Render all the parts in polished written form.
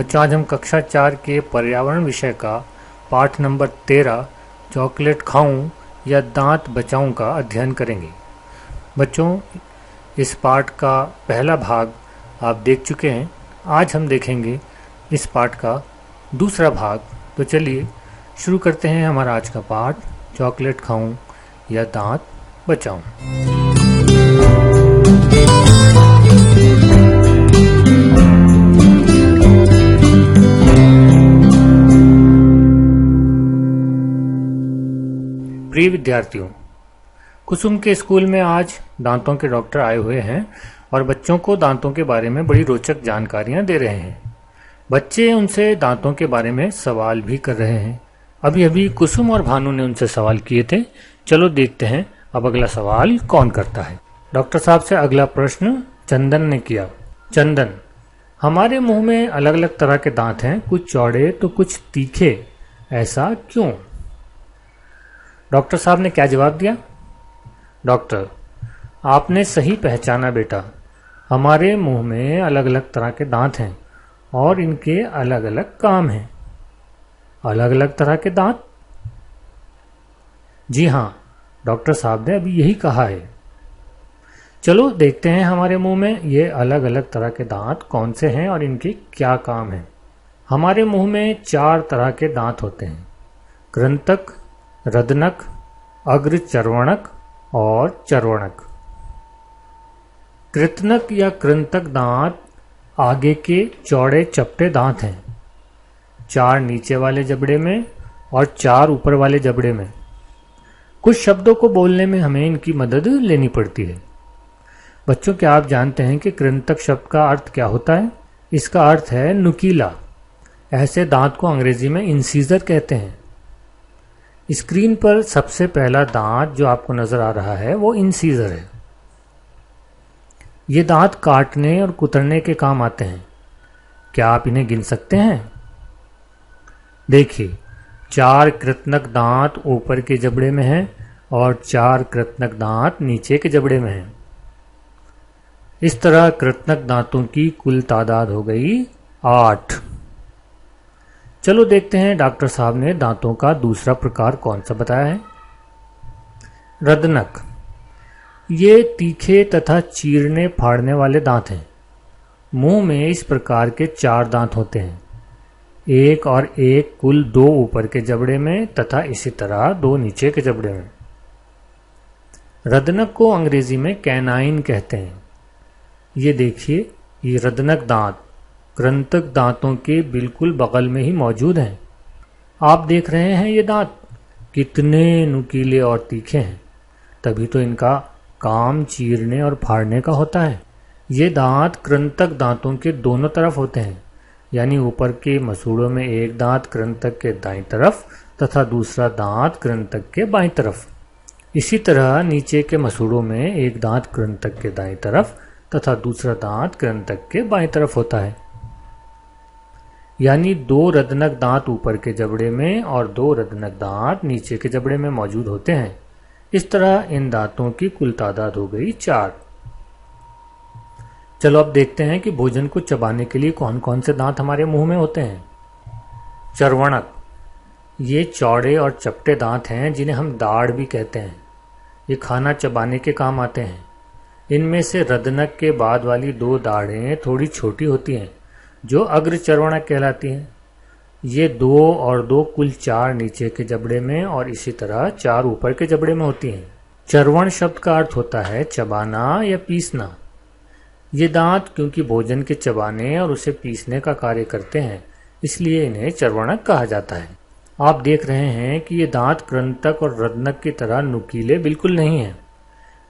बच्चों, आज हम कक्षा 4 के पर्यावरण विषय का पाठ नंबर 13 चॉकलेट खाऊं या दांत बचाऊं का अध्ययन करेंगे। बच्चों, इस पाठ का पहला भाग आप देख चुके हैं। आज हम देखेंगे इस पाठ का दूसरा भाग। तो चलिए शुरू करते हैं हमारा आज का पाठ, चॉकलेट खाऊं या दांत बचाऊं। प्रिय विद्यार्थियों, कुसुम के स्कूल में आज दांतों के डॉक्टर आए हुए हैं और बच्चों को दांतों के बारे में बड़ी रोचक जानकारियां दे रहे हैं। बच्चे उनसे दांतों के बारे में सवाल भी कर रहे हैं। अभी अभी कुसुम और भानु ने उनसे सवाल किए थे। चलो देखते हैं अब अगला सवाल कौन करता है। डॉक्टर साहब से अगला प्रश्न चंदन ने किया। चंदन, हमारे मुंह में अलग अलग तरह के दांत हैं, कुछ चौड़े तो कुछ तीखे, ऐसा क्यों? डॉक्टर साहब ने क्या जवाब दिया? डॉक्टर, आपने सही पहचाना बेटा। हमारे मुंह में अलग अलग तरह के दांत हैं और इनके अलग अलग काम हैं। अलग अलग तरह के दांत? जी हाँ, डॉक्टर साहब ने अभी यही कहा है। चलो देखते हैं हमारे मुंह में ये अलग अलग तरह के दांत कौन से हैं और इनके क्या काम हैं। हमारे मुंह में 4 तरह के दांत होते हैं: कृंतक, रदनक, अग्रचर्वणक और चर्वणक। कृतनक या कृंतक दांत आगे के चौड़े चपटे दांत हैं, 4 नीचे वाले जबड़े में और 4 ऊपर वाले जबड़े में। कुछ शब्दों को बोलने में हमें इनकी मदद लेनी पड़ती है। बच्चों, क्या आप जानते हैं कि कृंतक शब्द का अर्थ क्या होता है? इसका अर्थ है नुकीला। ऐसे दांत को अंग्रेजी में इंसीजर कहते हैं। स्क्रीन पर सबसे पहला दांत जो आपको नजर आ रहा है वो इंसीजर है। ये दांत काटने और कुतरने के काम आते हैं। क्या आप इन्हें गिन सकते हैं? देखिए, 4 कृतनक दांत ऊपर के जबड़े में हैं और 4 कृतनक दांत नीचे के जबड़े में हैं। इस तरह कृतनक दांतों की कुल तादाद हो गई 8। चलो देखते हैं डॉक्टर साहब ने दांतों का दूसरा प्रकार कौन सा बताया है। रदनक, ये तीखे तथा चीरने फाड़ने वाले दांत हैं। मुंह में इस प्रकार के 4 दांत होते हैं, एक और एक कुल 2 ऊपर के जबड़े में तथा इसी तरह 2 नीचे के जबड़े में। रदनक को अंग्रेजी में कैनाइन कहते हैं। ये देखिए, ये रदनक दांत कृंतक दांतों के बिल्कुल बगल में ही मौजूद हैं। आप देख रहे हैं ये दांत कितने नुकीले और तीखे हैं, तभी तो इनका काम चीरने और फाड़ने का होता है। ये दांत कृंतक दांतों के दोनों तरफ होते हैं, यानी ऊपर के मसूड़ों में एक दांत कृंतक के दाईं तरफ तथा दूसरा दांत कृंतक के बाईं तरफ। इसी तरह नीचे के मसूड़ों में एक दांत कृंतक के दाईं तरफ तथा दूसरा दांत कृंतक के बाईं तरफ होता है। यानी 2 रदनक दांत ऊपर के जबड़े में और 2 रदनक दांत नीचे के जबड़े में मौजूद होते हैं। इस तरह इन दांतों की कुल तादाद हो गई 4। चलो अब देखते हैं कि भोजन को चबाने के लिए कौन कौन से दांत हमारे मुंह में होते हैं। चर्वणक, ये चौड़े और चपटे दांत हैं जिन्हें हम दाढ़ भी कहते हैं। ये खाना चबाने के काम आते हैं। इनमें से रदनक के बाद वाली 2 दाढ़ें थोड़ी छोटी होती हैं जो अग्रचर्वणक कहलाती हैं। ये 2 और 2 कुल 4 नीचे के जबड़े में और इसी तरह 4 ऊपर के जबड़े में होती हैं। चर्वण शब्द का अर्थ होता है चबाना या पीसना। ये दांत क्योंकि भोजन के चबाने और उसे पीसने का कार्य करते हैं, इसलिए इन्हें चर्वणक कहा जाता है। आप देख रहे हैं कि ये दांत कृंतक और रदनक की तरह नुकीले बिल्कुल नहीं हैं,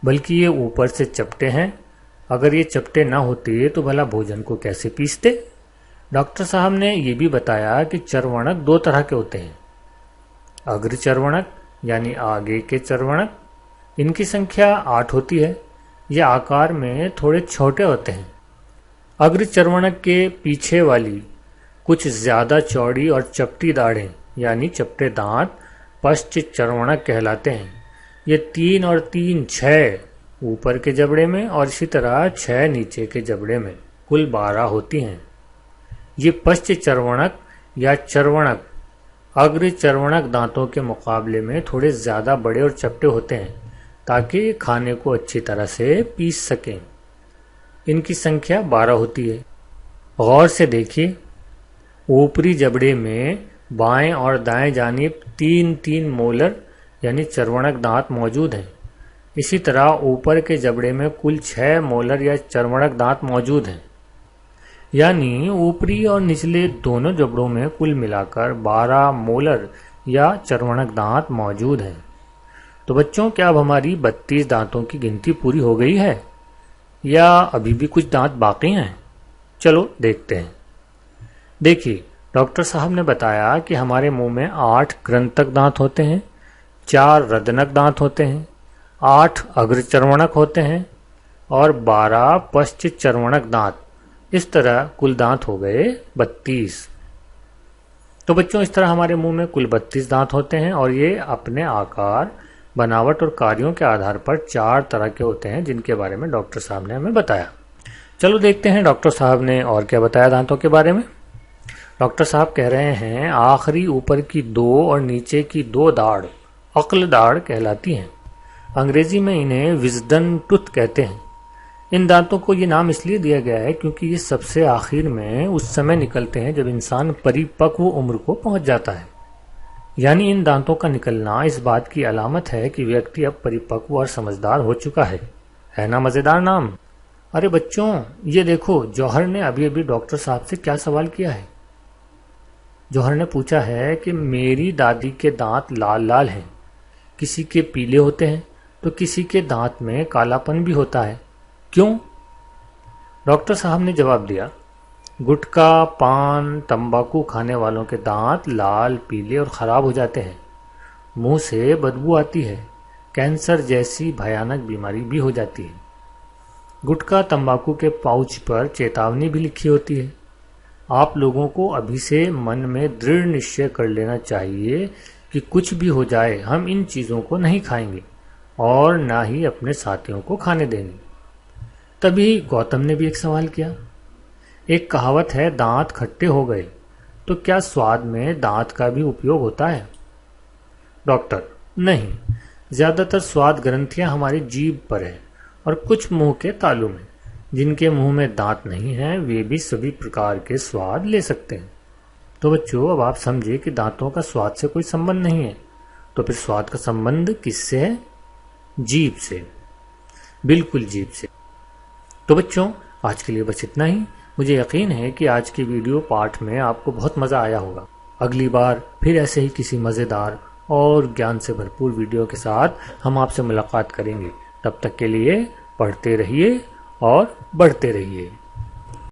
बल्कि ये ऊपर से चपटे हैं। अगर ये चपटे ना होते तो भला भोजन को कैसे पीसते? डॉक्टर साहब ने ये भी बताया कि चर्वणक 2 तरह के होते हैं। अग्रचर्वणक यानी आगे के चर्वणक, इनकी संख्या 8 होती है। ये आकार में थोड़े छोटे होते हैं। अग्रचर्वणक के पीछे वाली कुछ ज्यादा चौड़ी और चपटी दाढ़ें यानी चपटे दांत पश्च चर्वणक कहलाते हैं। ये 3 और 3 6 ऊपर के जबड़े में और इसी तरह 6 नीचे के जबड़े में, कुल 12 होती हैं। ये पश्च चर्वणक या चर्वणक अग्र चर्वणक दांतों के मुकाबले में थोड़े ज्यादा बड़े और चपटे होते हैं ताकि खाने को अच्छी तरह से पीस सकें। इनकी संख्या 12 होती है। गौर से देखिए, ऊपरी जबड़े में बाएं और दाएं जानिब 3-3 मोलर यानी चर्वणक दांत मौजूद हैं। इसी तरह ऊपर के जबड़े में कुल 6 मोलर या चर्वणक दांत मौजूद हैं। यानी ऊपरी और निचले दोनों जबड़ों में कुल मिलाकर 12 मोलर या चर्वणक दांत मौजूद हैं। तो बच्चों, क्या अब हमारी 32 दांतों की गिनती पूरी हो गई है या अभी भी कुछ दांत बाकी हैं? चलो देखते हैं। देखिए, डॉक्टर साहब ने बताया कि हमारे मुंह में 8 कृंतक दांत होते हैं, 4 रदनक दांत होते हैं, 8 अग्र चर्वणक होते हैं और 12 पश्च चर्वणक दांत। इस तरह कुल दांत हो गए 32। तो बच्चों, इस तरह हमारे मुंह में कुल 32 दांत होते हैं और ये अपने आकार, बनावट और कार्यों के आधार पर 4 तरह के होते हैं जिनके बारे में डॉक्टर साहब ने हमें बताया। चलो देखते हैं डॉक्टर साहब ने और क्या बताया दांतों के बारे में। डॉक्टर साहब कह रहे हैं, आखिरी ऊपर की 2 और नीचे की 2 दाढ़ अक्ल दाढ़ कहलाती हैं। अंग्रेजी में इन्हें विजडन टूथ कहते हैं। इन दांतों को ये नाम इसलिए दिया गया है क्योंकि ये सबसे आखिर में उस समय निकलते हैं जब इंसान परिपक्व उम्र को पहुंच जाता है। यानी इन दांतों का निकलना इस बात की अलामत है कि व्यक्ति अब परिपक्व और समझदार हो चुका है ना मजेदार नाम? अरे बच्चों, ये देखो, जौहर ने अभी अभी डॉक्टर साहब से क्या सवाल किया है। जौहर ने पूछा है कि मेरी दादी के दांत लाल लाल हैं, किसी के पीले होते हैं तो किसी के दांत में कालापन भी होता है, क्यों? डॉक्टर साहब ने जवाब दिया, गुटखा, पान, तंबाकू खाने वालों के दांत लाल, पीले और खराब हो जाते हैं। मुंह से बदबू आती है, कैंसर जैसी भयानक बीमारी भी हो जाती है। गुटखा, तंबाकू के पाउच पर चेतावनी भी लिखी होती है। आप लोगों को अभी से मन में दृढ़ निश्चय कर लेना चाहिए कि कुछ भी हो जाए हम इन चीजों को नहीं खाएंगे और ना ही अपने साथियों को खाने देंगे। तभी गौतम ने भी एक सवाल किया। एक कहावत है, दांत खट्टे हो गए, तो क्या स्वाद में दांत का भी उपयोग होता है? डॉक्टर, नहीं, ज्यादातर स्वाद ग्रंथियां हमारी जीभ पर है और कुछ मुंह के तालू में। जिनके मुंह में दांत नहीं हैं वे भी सभी प्रकार के स्वाद ले सकते हैं। तो बच्चों, अब आप समझे कि दांतों का स्वाद से कोई संबंध नहीं है, तो फिर स्वाद का संबंध किससे है? जीभ से, बिल्कुल जीभ से। तो बच्चों, आज के लिए बस इतना ही। मुझे यकीन है कि आज के वीडियो पाठ में आपको बहुत मजा आया होगा। अगली बार फिर ऐसे ही किसी मजेदार और ज्ञान से भरपूर वीडियो के साथ हम आपसे मुलाकात करेंगे। तब तक के लिए पढ़ते रहिए और बढ़ते रहिए।